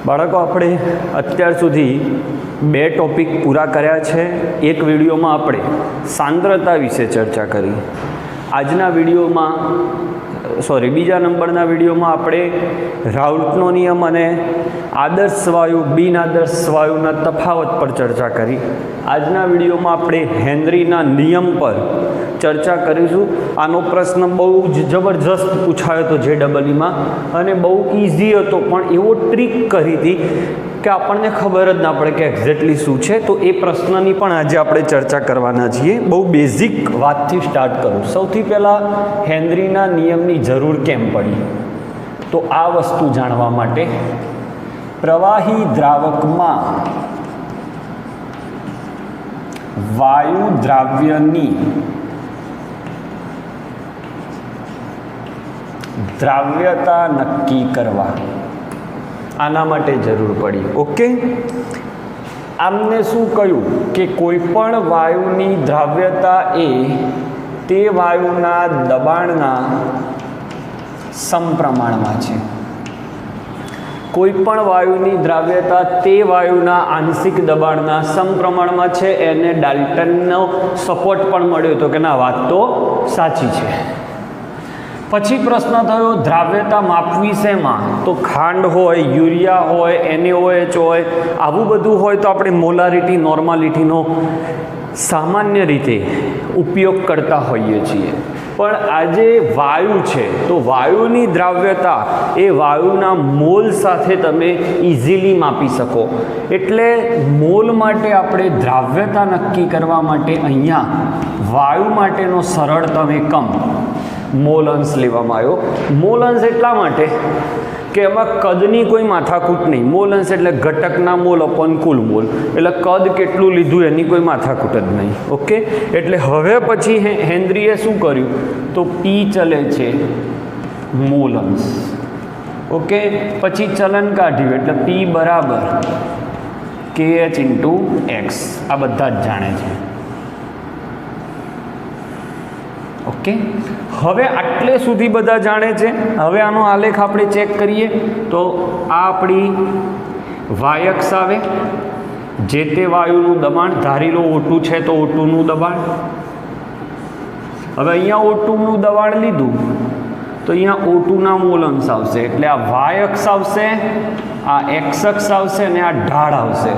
બાળકો, આપણે અત્યાર સુધી 2 ટોપિક પૂરા કર્યા છે. એક વિડીયોમાં આપણે સાંદ્રતા વિશે ચર્ચા કરી. આજના વિડીયોમાં બીજા નંબરના વિડીયોમાં આપણે રાઉલ્ટનો નિયમ અને આદર્શ વાયુ બિન આદર્શ વાયુના તફાવત પર ચર્ચા કરી. આજના વિડીયોમાં આપણે હેનરીના નિયમ પર ચર્ચા કરીશું. આનો પ્રશ્ન બહુ જ જબરજસ્ત પૂછાયો હતો JEEમાં અને બહુ ઇઝી હતો, પણ એવો ટ્રીક કરી હતી કે આપણને ખબર જ ના પડે કે એક્ઝેક્ટલી શું છે. તો એ પ્રશ્નની પણ આજે આપણે ચર્ચા કરવાના છીએ. બહુ બેઝિક વાતથી સ્ટાર્ટ કરું. સૌથી પહેલાં હેનરીના નિયમની જરૂર કેમ પડી? તો આ વસ્તુ જાણવા માટે પ્રવાહી દ્રાવકમાં વાયુ દ્રાવ્યની દ્રાવ્યતા નક્કી કરવા આના માટે જરૂર પડી. ઓકે, આમને શું કહ્યું કે કોઈ પણ વાયુની દ્રાવ્યતા એ તે વાયુના દબાણના સમપ્રમાણમાં છે. કોઈ પણ વાયુની દ્રાવ્યતા તે વાયુના આંશિક દબાણના સમપ્રમાણમાં છે. એને ડાલ્ટનનો સપોર્ટ પણ મળ્યો હતો કે ના, વાત તો સાચી છે. પછી પ્રશ્ન થયો દ્રાવ્યતા માપવી શેમાં? તો ખાંડ હોય, યુરિયા હોય, NaOH હોય, આવું બધું હોય તો આપણે મોલારિટી નોર્માલિટીનો સામાન્ય રીતે ઉપયોગ કરતા હોઈએ છીએ. પણ આજે વાયુ છે તો વાયુની દ્રાવ્યતા એ વાયુના મોલ સાથે તમે ઇઝીલી માપી શકો. એટલે મોલ માટે આપણે દ્રાવ્યતા નક્કી કરવા માટે અહીંયા વાયુ માટેનો સરળતમ એકમ મોલ અંશ લેવામાં આવ્યો. મોલ અંશ એટલા માટે કે એમાં કદની કોઈ માથાકૂટ નહીં. મોલ અંશ એટલે ઘટકના મોલ અપન કુલ મોલ, એટલે કદ કેટલું લીધું એની કોઈ માથાકૂટ જ નહીં. ઓકે, એટલે હવે પછી હેનરીએ શું કર્યું? તો P ચલે છે મોલ અંશ. ઓકે, પછી ચલન કાઢ્યું એટલે P બરાબર KH × X. આ બધા જ જાણે છે. ઓકે, હવે આટલે સુધી બધા જાણે છે. હવે આનો આલેખ આપણે ચેક કરીએ તો આ આપણી વાયક્ષ આવે, જે તે વાયુનું દબાણ. ધારી લો O2 છે તો O2નું દબાણ. હવે અહીંયા O2નું દબાણ લીધું તો અહીંયા O2ના મોલ અંશ આવશે. એટલે આ વાયક્ષ આવશે, આ X અક્ષ આવશે અને આ ઢાળ આવશે.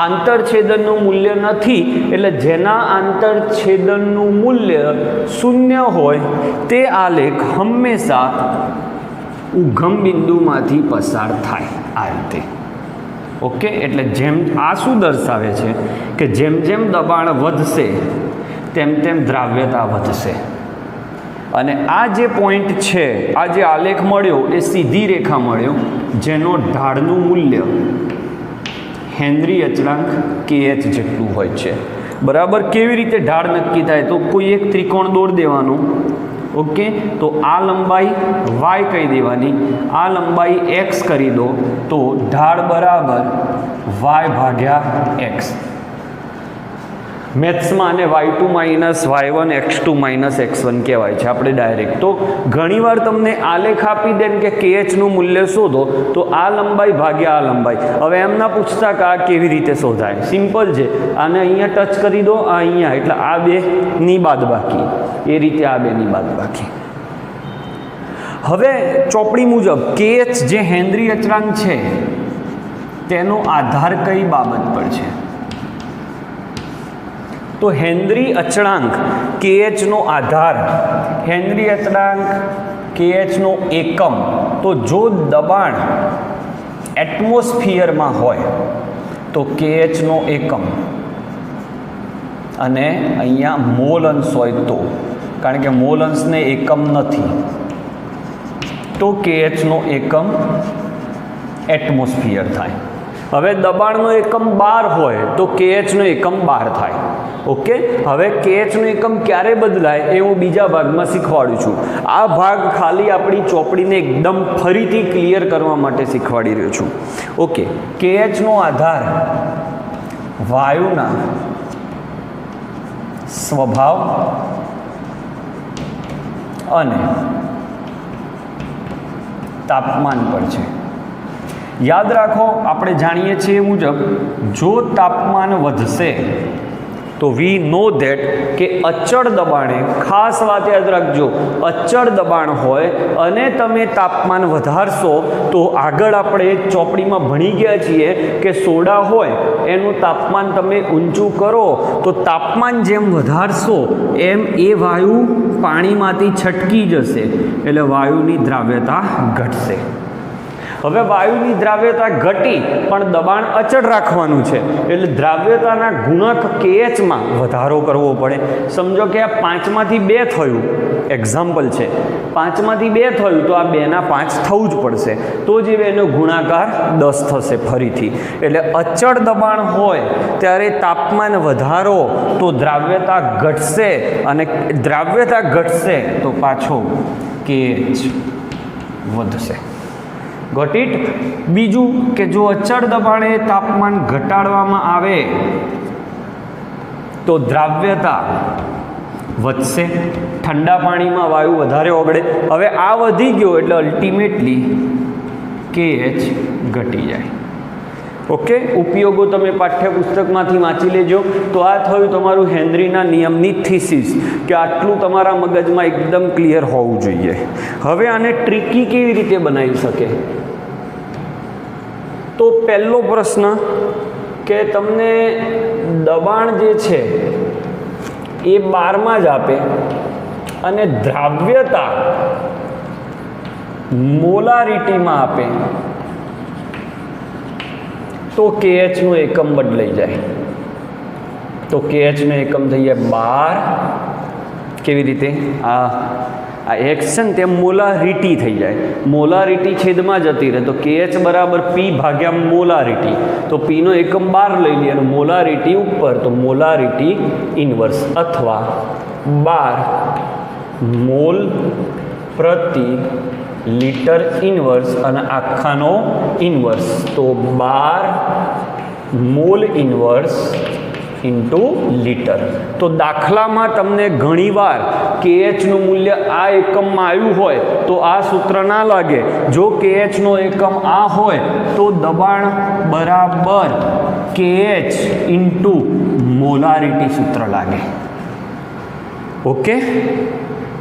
આંતરછેદનનું મૂલ્ય નથી, એટલે જેના આંતરછેદનનું મૂલ્ય 0 હોય તે આલેખ હંમેશા ઉગમ બિંદુમાંથી પસાર થાય આ રીતે. ઓકે, એટલે જેમ આ શું દર્શાવે છે કે જેમ જેમ દબાણ વધશે તેમ તેમ દ્રાવ્યતા વધશે. અને આ જે પોઈન્ટ છે, આ જે આલેખ મળ્યો એ સીધી રેખા મળ્યો જેનો ઢાળનું મૂલ્ય હેનરી અચળાંક KH જેટલું હોય છે. બરાબર. કેવી રીતે ઢાળ નક્કી થાય? તો કોઈ એક ત્રિકોણ દોર દેવાનો. ઓકે, તો આ લંબાઈ y કહી દેવાની, આ લંબાઈ x કરી દો, તો ઢાળ બરાબર y/x. મેથ્સમાં આને y2 - y1 x2 - x1 કહેવાય છે આપણે ડાયરેક્ટ. તો ઘણીવાર તમને આલેખ આપી દે કે KHનું મૂલ્ય શોધો, તો આ લંબાઈ ભાગ્યા આ લંબાઈ. હવે એમ ના પૂછતા કે આ કેવી રીતે શોધાય. સિમ્પલ છે. આને અહીંયા ટચ કરી દો, આ અહીંયા, એટલે આ બેની બાદબાકી, એ રીતે આ બેની બાદબાકી. હવે ચોપડી મુજબ KH જે હેનરી અચળાંક છે તેનો આધાર કઈ બાબત પર છે? તો હેનરી અચળાંક KHનો આધાર, હેનરી અચળાંક KHનો એકમ. તો જો દબાણ એટમોસ્ફિયરમાં હોય તો KHનો એકમ, અને અહીંયા મોલ અંશ હોય તો, કારણ કે મોલ અંશને એકમ નથી, તો KHનો એકમ એટમોસ્ફિયર થાય. હવે દબાણનો એકમ 12 હોય તો KHનો એકમ 12 થાય. ઓકે, હવે KHનો એકમ ક્યારે બદલાય એ હું બીજા ભાગમાં શીખવાડું છું. આ ભાગ ખાલી આપણી ચોપડીને એકદમ ફરીથી ક્લિયર કરવા માટે શીખવાડી રહ્યો છું. ઓકે, KHનો આધાર વાયુના સ્વભાવ અને તાપમાન પર છે. યાદ રાખો, આપણે જાણીએ છીએ એ મુજબ જો તાપમાન વધશે તો વી નો ધેટ કે અચળ દબાણે, ખાસ વાત યાદ રાખજો, અચળ દબાણ હોય અને તમે તાપમાન વધારશો તો આગળ આપણે ચોપડીમાં ભણી ગયા છીએ કે સોડા હોય એનું તાપમાન તમે ઊંચું કરો તો તાપમાન જેમ વધારશો એમ એ વાયુ પાણીમાંથી છટકી જશે એટલે વાયુની દ્રાવ્યતા ઘટશે. હવે વાયુની દ્રાવ્યતા ઘટી પણ દબાણ અચળ રાખવાનું છે એટલે દ્રાવ્યતાના ગુણક KH-માં વધારો કરવો પડે. સમજો કે આ 5માંથી 2 થયું, એક્ઝામ્પલ છે, 5માંથી 2 થયું તો આ 2ના 5 થવું જ પડશે, તો જ એનો ગુણાકાર 10 થશે ફરીથી. એટલે અચળ દબાણ હોય ત્યારે તાપમાન વધારો તો દ્રાવ્યતા ઘટશે અને દ્રાવ્યતા ઘટશે તો પાછો KH વધશે. Got it? બીજું કે જો અચળ દબાણે તાપમાન ઘટાડવામાં આવે તો દ્રાવ્યતા વધશે, ઠંડા પાણીમાં વાયુ વધારે ઓગળે. હવે આ વધી ગયો એટલે અલ્ટિમેટલી KH ઘટી જાય. ઓકે, ઉપયોગો તમે પાઠ્યપુસ્તકમાંથી વાંચી લેજો. તો આ થયું તમારું હેનરીના નિયમની થીસીસ કે આટલું તમારા મગજમાં એકદમ ક્લિયર હોવું જોઈએ. હવે આને ટ્રિકી કેવી રીતે બનાવી શકે? તો પહેલો પ્રશ્ન કે તમને દબાણ જે છે એ 12માં જ આપે અને દ્રાવ્યતા મોલારિટીમાં આપે તો KH નું એકમ બદલાઈ જાય. તો KH નું એકમ થઈ જાય 12. કેવી રીતે? આ X છે ને તે મોલારિટી થઈ જાય. મોલારિટી છેદમાં જતી રહે તો KH બરાબર P ભાગ્યા મોલારિટી. તો P નો એકમ 12 લઈ લઈએ અને મોલારિટી ઉપર તો મોલારિટી ઇન્વર્સ અથવા 12 મોલ પ્રતિ લિટર ઇન્વર્સ અને આખાનો ઇન્વર્સ તો 12 મોલ ઇન્વર્સ ઇન્ટુ લિટર. તો દાખલામાં તમને ઘણીવાર KH નું મૂલ્ય આ એકમમાં આવ્યું હોય તો આ સૂત્ર ના લાગે. જો KH નો એકમ આ હોય તો દબાણ બરાબર KH ઇન્ટુ મોલારિટી સૂત્ર લાગે. ઓકે,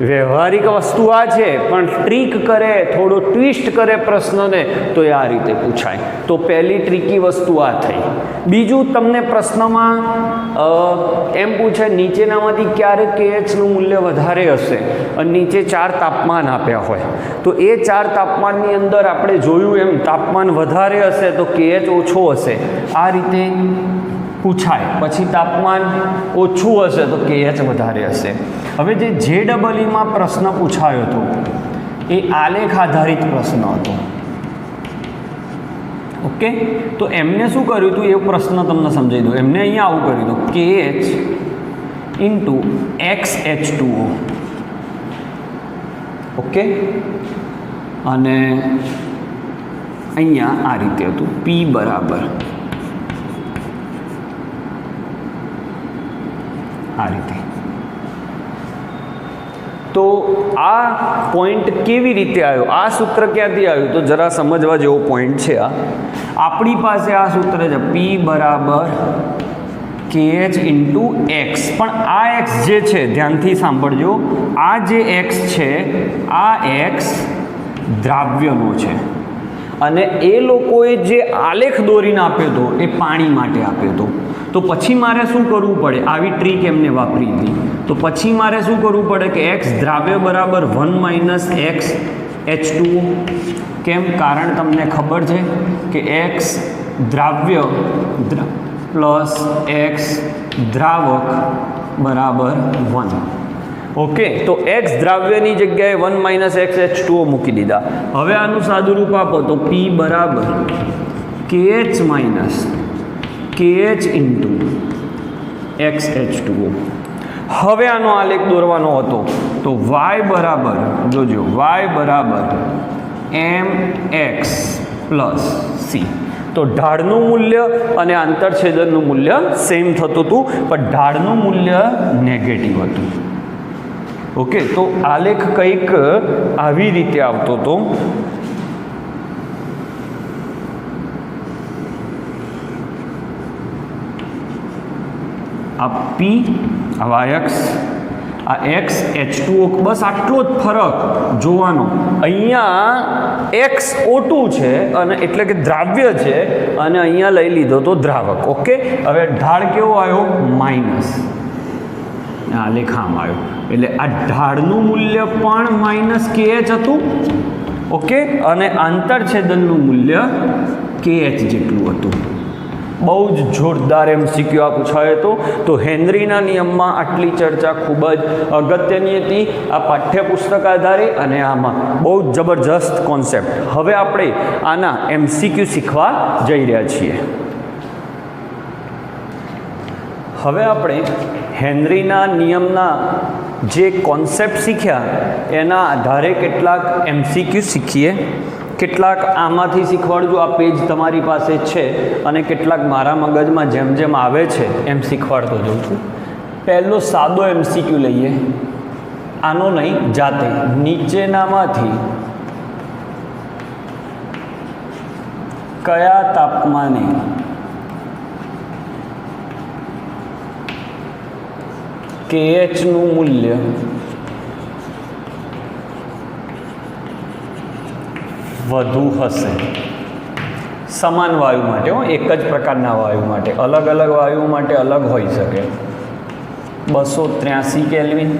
વ્યવહારિક વસ્તુ આ છે પણ ટ્રીક કરે, થોડો ટ્વિસ્ટ કરે પ્રશ્નને તો એ આ રીતે પૂછાય. તો પહેલી ટ્રીકી વસ્તુ આ થઈ. બીજું તમને પ્રશ્નમાં એમ પૂછે નીચેનામાંથી ક્યારે KH નું મૂલ્ય વધારે હશે અને નીચે 4 તાપમાન આપ્યા હોય તો એ 4 તાપમાનની અંદર આપણે જોયું એમ તાપમાન વધારે હશે તો KH ઓછો હશે, આ રીતે પૂછાય. પછી તાપમાન ઓછું હશે તો KH વધારે હશે. હવે જે JEE-માં પ્રશ્ન પૂછાયો હતો એ આલેખ આધારિત પ્રશ્ન હતો. ઓકે, તો એમને શું કર્યું હતું એ પ્રશ્ન તમને સમજાવી દઉં. એમને અહીંયા આવું કર્યું હતું KH ઇન્ટુ XH2O. ઓકે, અને અહીંયા આ રીતે હતું P બરાબર આ રીતે. તો આ પોઈન્ટ કેવી રીતે આવ્યો, આ સૂત્ર ક્યાંથી આવ્યું તો જરા સમજવા જેવો પોઈન્ટ છે. આપણી પાસે આ સૂત્ર છે P બરાબર KH ઇન્ટુ X. પણ આ X જે છે ધ્યાનથી સાંભળજો, આ જે X છે આ X દ્રાવ્યનો છે અને એ લોકોએ જે આલેખ દોરીને આપ્યો હતો એ પાણી માટે આપ્યો હતો. તો પછી મારે શું કરવું પડે? આવી ટ્રીક એમને વાપરી હતી. તો પછી મારે શું કરવું પડે કે X દ્રાવ્ય બરાબર 1 - X H2O. કેમ? કારણ તમને ખબર છે કે X દ્રાવ્ય પ્લસ X દ્રાવક બરાબર 1. ઓકે, તો X દ્રાવ્યની જગ્યાએ 1 - X H2O મૂકી દીધા. હવે આનું સાદુરૂપ આપો તો P બરાબર KH minus KH into XH2O. હવે આનો આલેખ દોરવાનો હતો તો Y બરાબર, જોજો, Y બરાબર MX પ્લસ C. તો ઢાળનું મૂલ્ય અને આંતરછેદનનું મૂલ્ય સેમ થતું હતું પણ ઢાળનું મૂલ્ય નેગેટિવ હતું. ઓકે, તો આલેખ કંઈક આવી રીતે આવતો હતો. આ P, આ વાયક્સ, આ X H2O, બસ આટલો જ ફરક જોવાનો. અહીંયા XO2 છે અને એટલે કે દ્રાવ્ય છે અને અહીંયા લઈ લીધો તો દ્રાવક. ઓકે, હવે ઢાળ કેવો આવ્યો? માઇનસ. આ લેખામાં આવ્યો એટલે આ ઢાળનું મૂલ્ય પણ માઇનસ KH હતું. ઓકે, અને આંતરછેદનનું મૂલ્ય KH જેટલું હતું. બહુ જ જોરદાર MCQ આ પૂછાયો હતો. તો હેનરીના નિયમમાં આટલી ચર્ચા ખૂબ જ અગત્યની હતી આ પાઠ્યપુસ્તક આધારે, અને આમાં બહુ જ જબરજસ્ત કોન્સેપ્ટ. હવે આપણે આના MCQ શીખવા જઈ રહ્યા છીએ. હવે આપણે હેનરીના નિયમના જે કોન્સેપ્ટ શીખ્યા એના આધારે કેટલાક MCQ શીખીએ. કેટલાક આમાંથી શીખવાડજો, આ પેજ તમારી પાસે છે, અને કેટલાક મારા મગજમાં જેમ જેમ આવે છે એમ શીખવાડતો જઉં છું. પહેલો સાદો MCQ લઈએ, આનો નહીં, જાતે. નીચેનામાંથી કયા તાપમાને KHનું મૂલ્ય વધુ હશે? સમાન વાયુ માટે, એક જ પ્રકારના વાયુ માટે. અલગ અલગ વાયુ માટે અલગ હોઈ શકે. 283 કેલ્વિન,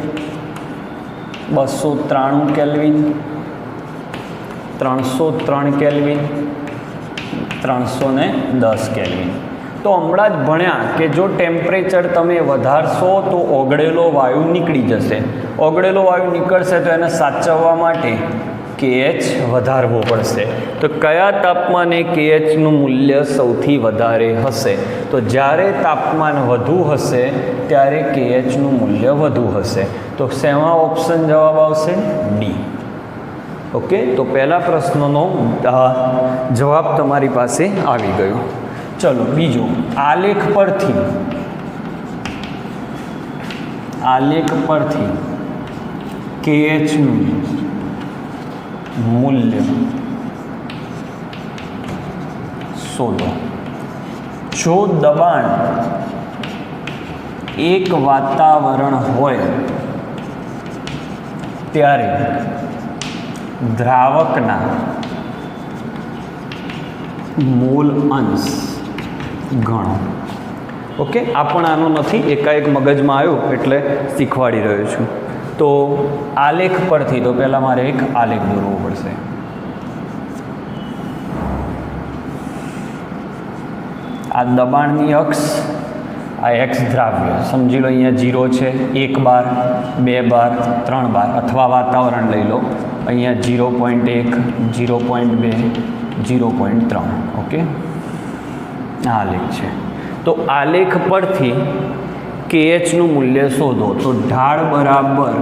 293 કેલ્વિન, 303 કેલ્વિન, 310 કેલ્વિન. તો હમણાં જ ભણ્યા કે જો ટેમ્પરેચર તમે વધારશો તો ઓગળેલો વાયુ નીકળી જશે. ઓગળેલો વાયુ નીકળશે તો એને સાચવવા માટે KH વધારવો પડશે. તો કયા તાપમાને KHનું મૂલ્ય સૌથી વધારે હશે? તો જ્યારે તાપમાન વધુ હશે ત્યારે KHનું મૂલ્ય વધુ હશે. તો શેમાં ઓપ્શન જવાબ આવશે? D. ઓકે, તો પહેલા પ્રશ્નનો જવાબ તમારી પાસે આવી ગયો. ચલો બીજું, આલેખ પરથી KHનું મૂલ્ય શોધો. જો દબાણ એક વાતાવરણ હોય ત્યારે દ્રાવકના મોલ અંશ ગણો. ઓકે, આ પણ આનો નથી, એકાએક મગજમાં આવ્યો એટલે શીખવાડી રહ્યો છું. તો આલેખ પરથી તો પહેલાં મારે એક આલેખ દોરવો પડશે. આ દબાણની અક્ષ, આ X દ્રાવ્ય, સમજી લો અહીંયા 0 છે, 1 બાર, 2 બાર, 3 બાર, અથવા વાતાવરણ લઈ લો, અહીંયા 0.1, 0.2, 0.3. ઓકે, આ આલેખ છે. તો આલેખ પરથી KHનું મૂલ્ય શોધો. તો ઢાળ બરાબર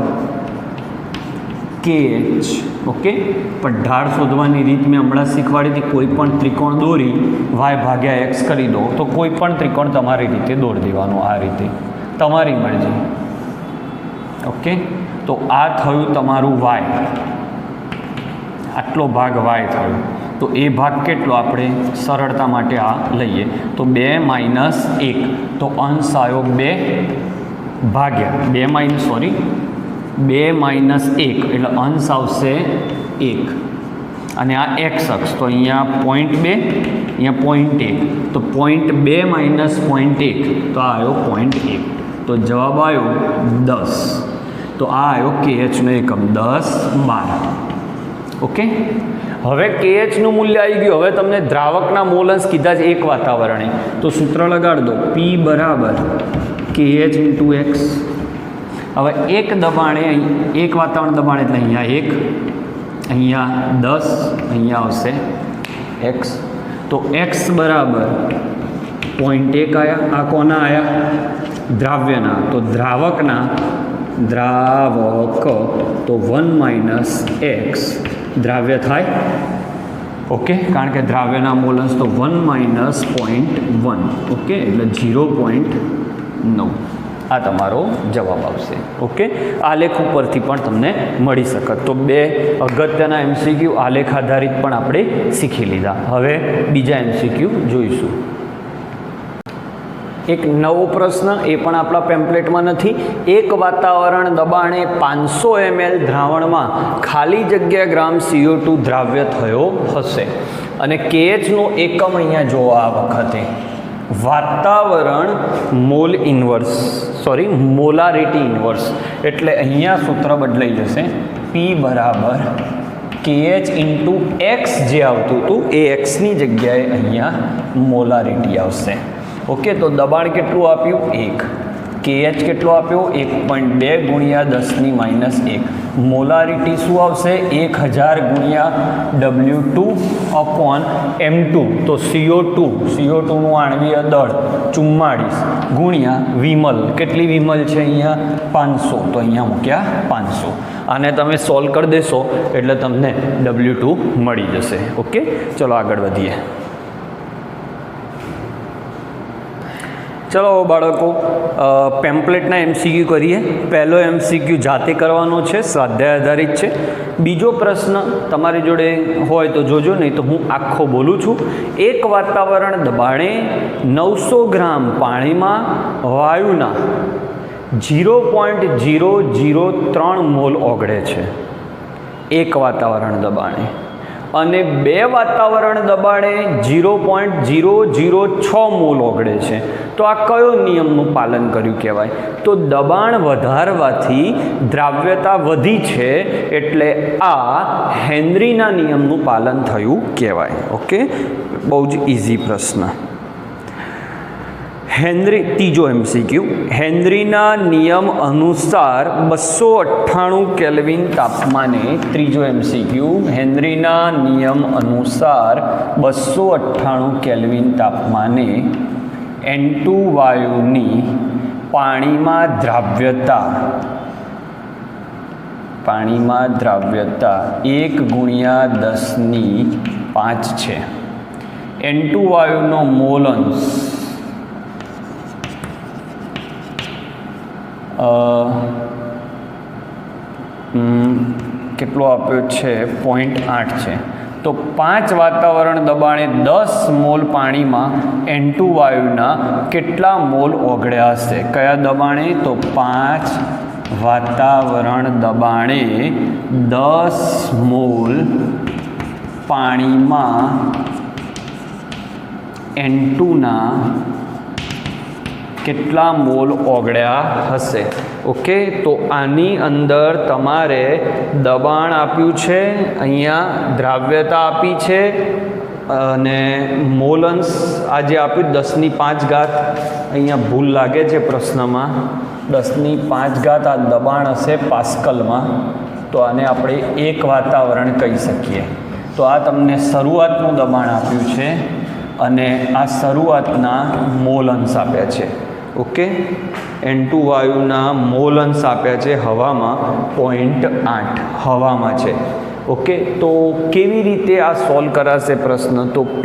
KH. ઓકે, પણ ઢાળ શોધવાની રીત મેં હમણાં શીખવાડી હતી. કોઈ પણ ત્રિકોણ દોરી y ભાગ્યા x કરી દો તો કોઈ પણ ત્રિકોણ તમારી રીતે દોરી દેવાનો, આ રીતે તમારી મરજી. ઓકે, તો આ થયું તમારું y, આટલો ભાગ y થયો. તો એ ભાગ કેટલો આપણે સરળતા માટે આ લઈએ તો 2 - 1. તો અંશ આવ્યો 2 ભાગ્યા 2 - 1 એટલે અંશ આવશે 1. અને આ x અક્ષ, તો અહીંયા 0.2, અહીંયા 0.1. તો 0.2 - 0.1 તો આ આવ્યો 0.1. તો જવાબ આવ્યો 10. તો આ આવ્યો KHનો એકમ 10 12. ઓકે, હવે KHનું મૂલ્ય આવી ગયું. હવે તમને દ્રાવકના મોલ અંશ કીધા છે એક વાતાવરણે, તો સૂત્ર લગાડી દો, P બરાબર KH × X. હવે એક દબાણે, એક વાતાવરણ દબાણ એટલે અહીંયા 1, અહીંયા 10, અહીંયા આવશે X. તો X બરાબર 0.1 આવ્યા. આ કોના આવ્યા? દ્રાવ્યના. તો દ્રાવક તો 1 - X દ્રાવ્ય થાય. ઓકે, કારણ કે દ્રાવ્યના મોલ અંશ તો 1 - 0.1. ઓકે, એટલે 0.9. આ તમારો જવાબ આવશે. ઓકે, આલેખ ઉપરથી પણ તમને મળી શકે. તો 2 અગત્યના MCQ આલેખ આધારિત પણ આપણે શીખી લીધા. હવે બીજા MCQ જોઈશું. એક નવો પ્રશ્ન, એ પણ આપણા પેમ્પલેટમાં નથી. એક વાતાવરણ દબાણે 500 ml દ્રાવણમાં ખાલી જગ્યા ગ્રામ CO2 દ્રાવ્ય થયો હશે અને KHનો એકમ અહીંયા જોવો. આ વખતે વાતાવરણ મોલારિટી ઇન્વર્સ, એટલે અહીંયા સૂત્ર બદલાઈ જશે. P બરાબર KH ઇન્ટુ X જે આવતું હતું એ Xની જગ્યાએ અહીંયા મોલારિટી આવશે. ઓકે, તો દબાણ કેટલું આપ્યું? 1. KH કેટલો આપ્યો? 1.2 ગુણ્યા 10⁻1. મોલારિટી શું આવશે? 1000 ગુણ્યા W2 અપોન M2. તો CO2નું આણ્વીય દળ 44 ગુણ્યા વિમલ. કેટલી વિમલ છે અહીંયા? 500. તો અહીંયા મૂક્યા 500. આને તમે સોલ્વ કરી દેશો એટલે તમને W2 મળી જશે. ઓકે, ચલો આગળ વધીએ. ચલો બાળકો, પેમ્પલેટના MCQ કરીએ. પહેલો MCQ જાતે કરવાનો છે, સ્વાધ્યાય આધારિત છે. બીજો પ્રશ્ન તમારી જોડે હોય તો જોજો, નહીં તો હું આખો બોલું છું. એક વાતાવરણ દબાણે 900 ગ્રામ પાણીમાં વાયુના 0.003 મોલ ઓગળે છે એક વાતાવરણ દબાણે, અને 2 વાતાવરણ દબાણે 0.006 મોલ ઓગળે છે. તો આ કયો નિયમનું પાલન કર્યું કહેવાય? તો દબાણ વધારવાથી દ્રાવ્યતા વધી છે, એટલે આ હેનરીના નિયમનું પાલન થયું કહેવાય. ઓકે, બહુ જ ઇઝી પ્રશ્ન. ત્રીજો MCQ, હેનરીના નિયમ અનુસાર 298 કેલ્વિન તાપમાને. ત્રીજો MCQ, હેનરીના નિયમ અનુસાર 298 કેલ્વિન તાપમાને N2 વાયુની પાણીમાં દ્રાવ્યતા 1/10⁵ છે. N2 વાયુનો મોલ અંશ કેટલો આપ્યો છે? 0.8 છે. તો 5 વાતાવરણ દબાણે 10 મોલ પાણીમાં N2 વાયુના કેટલા મોલ ઓગળ્યા હશે? કયા દબાણે? તો 5 વાતાવરણ દબાણે 10 મોલ પાણીમાં N2ના કેટલા મોલ ઓગળ્યા હશે? ઓકે, તો આની અંદર તમારે દબાણ આપ્યું છે, અહીંયા દ્રાવ્યતા આપી છે, અને મોલન્સ આજે આપ્યું 10⁵. અહીંયા ભૂલ લાગે છે પ્રશ્નમાં. 10⁵ આ દબાણ હશે પાસ્કલમાં, તો આને આપણે એક વાતાવરણ કહી શકીએ. તો આ તમને શરૂઆતનું દબાણ આપ્યું છે અને આ શરૂઆતના મોલન્સ આપ્યા છે. ઓકે, N2 વાયુના મોલન્સ આપ્યા છે હવામાં 0.8 હવામાં છે. ઓકે, તો કેવી રીતે આ સોલ્વ કરાશે પ્રશ્ન? તો P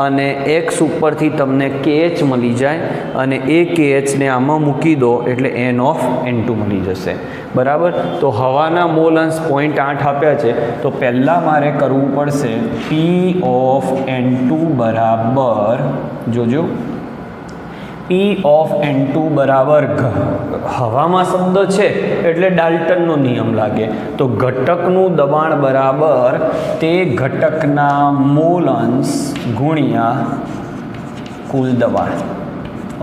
અને X ઉપરથી તમને KH મળી જાય, અને એ KHને આમાં મૂકી દો એટલે N(N2) મળી જશે. બરાબર, તો હવાના મોલન્સ 0.8 આપ્યા છે, તો પહેલાં મારે કરવું પડશે P(N2) બરાબર, જોજો, P(N2) બરાબર હવામાં શબ્દ છે એટલે ડાલ્ટનનો નિયમ લાગે. તો ઘટકનું દબાણ બરાબર તે ઘટકના મોલન્સ ગુણ્યા કુલ દબાણ.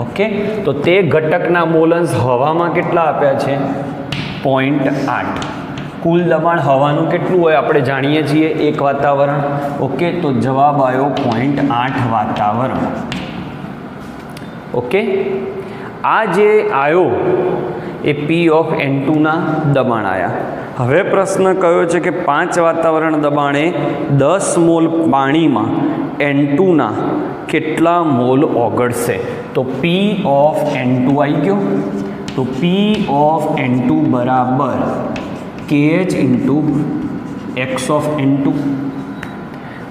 ઓકે, તો તે ઘટકના મોલન્સ હવામાં કેટલા આપ્યા છે? 0.8. કુલ દબાણ હવાનું કેટલું હોય આપણે જાણીએ છીએ, એક વાતાવરણ. ઓકે, તો જવાબ આવ્યો 0.8 વાતાવરણ. ઓકે, આ જે આવ્યો એ P(N2)ના દબાણ આવ્યા. હવે પ્રશ્ન કયો છે કે 5 વાતાવરણ દબાણે 10 મોલ પાણીમાં N2ના કેટલા મોલ ઓગળશે? તો P(N2) આવી ગયો. તો P(N2) બરાબર KH ઇન્ટુ X(N2).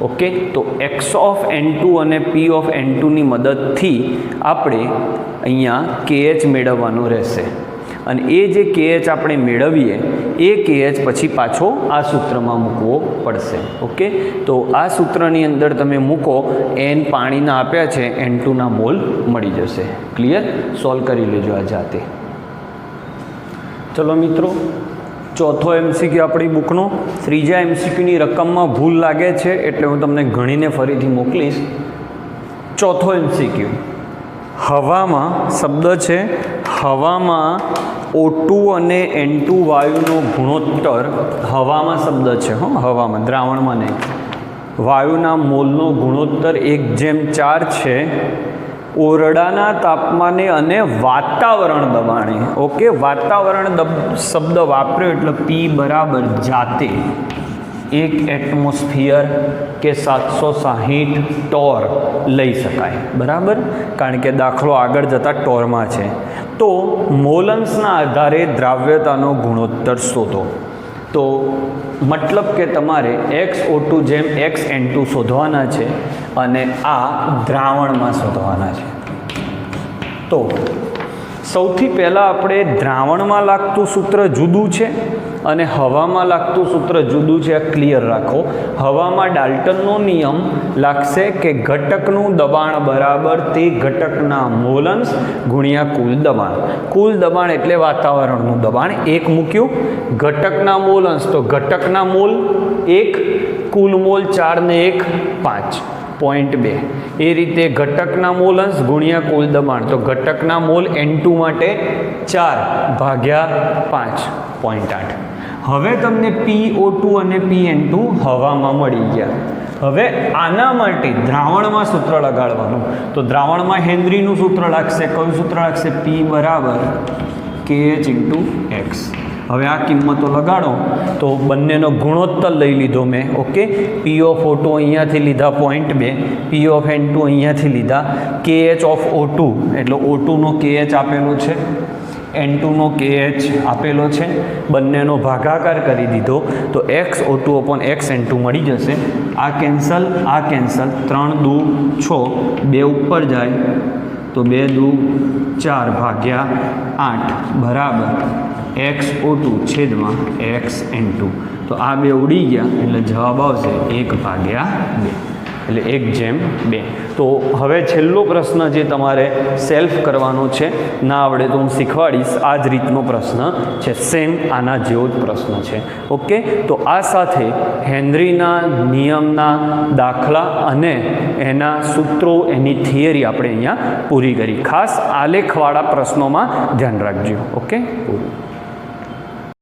ઓકે, તો X(N2) અને P(N2)ની મદદથી આપણે અહીંયા KH મેળવવાનું રહેશે. અને એ જે KH આપણે મેળવીએ એ KH પછી પાછો આ સૂત્રમાં મૂકવો પડશે. ઓકે, તો આ સૂત્રની અંદર તમે મૂકો, N પાણીના આપ્યા છે, N2ના મોલ મળી જશે. ક્લિયર? સોલ્વ કરી લેજો આ જાતે. ચલો મિત્રો, ચોથો MCQ આપણી બુકનો. ત્રીજા MCQની રકમમાં ભૂલ લાગે છે એટલે હું તમને ગણીને ફરીથી મોકલીશ. ચોથો MCQ, હવામાં શબ્દ છે, હવામાં O2 અને N2 વાયુનો ગુણોત્તર, હવામાં શબ્દ છે, હવામાં, દ્રાવણમાં નહીં, વાયુના મોલનો ગુણોત્તર 1:4 છે ઓરડાના તાપમાને અને વાતાવરણ દબાણે. ઓકે, વાતાવરણ શબ્દ વાપર્યો એટલે P બરાબર જાતે 1 એટમોસ્ફિયર કે 760 ટોર લઈ શકાય. બરાબર, કારણ કે દાખલો આગળ જતા ટોરમાં છે. તો મોલન્સના આધારે દ્રાવ્યતાનો ગુણોત્તર શોધો. તો મતલબ કે તમારે XO2 જેમ XN2 શોધવાના છે અને આ દ્રાવણમાં શોધવાના છે. તો સૌથી પહેલાં આપણે દ્રાવણમાં લાગતું સૂત્ર જુદું છે અને હવામાં લાગતું સૂત્ર જુદું છે. આ ક્લિયર રાખો. હવામાં ડાલ્ટનનો નિયમ લાગશે કે ઘટકનું દબાણ બરાબર તે ઘટકના મોલન્સ ગુણ્યા કુલ દબાણ. કુલ દબાણ એટલે વાતાવરણનું દબાણ. 1 મૂક્યું, ઘટકના મોલન્સ તો ઘટકના મોલ 1, કુલ મોલ 4 ને 1 5, 0.2. એ રીતે ઘટકના મોલન્સ ગુણ્યા કુલ દબાણ, તો ઘટકના મોલ N2 માટે 4 ભાગ્યા 5, 0.8. હવે તમને PO2 અને PN2 હવામાં મળી ગયા. હવે આના માટે દ્રાવણમાં સૂત્ર લગાડવાનું. તો દ્રાવણમાં હેનરીનું સૂત્ર લાગશે. કયું સૂત્ર લાગશે? P બરાબર KH × X. હવે આ કિંમતો લગાડો તો બંનેનો ગુણોત્તર લઈ લીધો મેં. ઓકે, P ઓફ O2 અહીંયાથી લીધા 0.2, P ઓફ N2 અહીંયાથી લીધા, KH ઓફ O2 એટલે O2નો KH આપેલો છે, N2નો KH આપેલો છે, બંનેનો ભાગાકાર કરી દીધો તો XO2 upon XN2 મળી જશે. આ કેન્સલ, આ કેન્સલ, 3 દુ 6, 2 ઉપર જાય તો 2 દુ 4 ભાગ્યા 8 બરાબર XO2 છેદમાં XN2. તો આ 2 ઉડી ગયા એટલે જવાબ આવશે 1/2, એટલે 1/2. તો હવે છેલ્લો પ્રશ્ન જે તમારે સેલ્ફ કરવાનો છે, ના આવડે તો હું શીખવાડીશ. આ જ રીતનો પ્રશ્ન છે, સેમ આના જેવો જ પ્રશ્ન છે. ઓકે, તો આ સાથે હેનરીના નિયમના દાખલા અને એના સૂત્રો, એની થિયરી આપણે અહીંયા પૂરી કરી. ખાસ આલેખવાળા પ્રશ્નોમાં ધ્યાન રાખજો. ઓકે, પૂરું.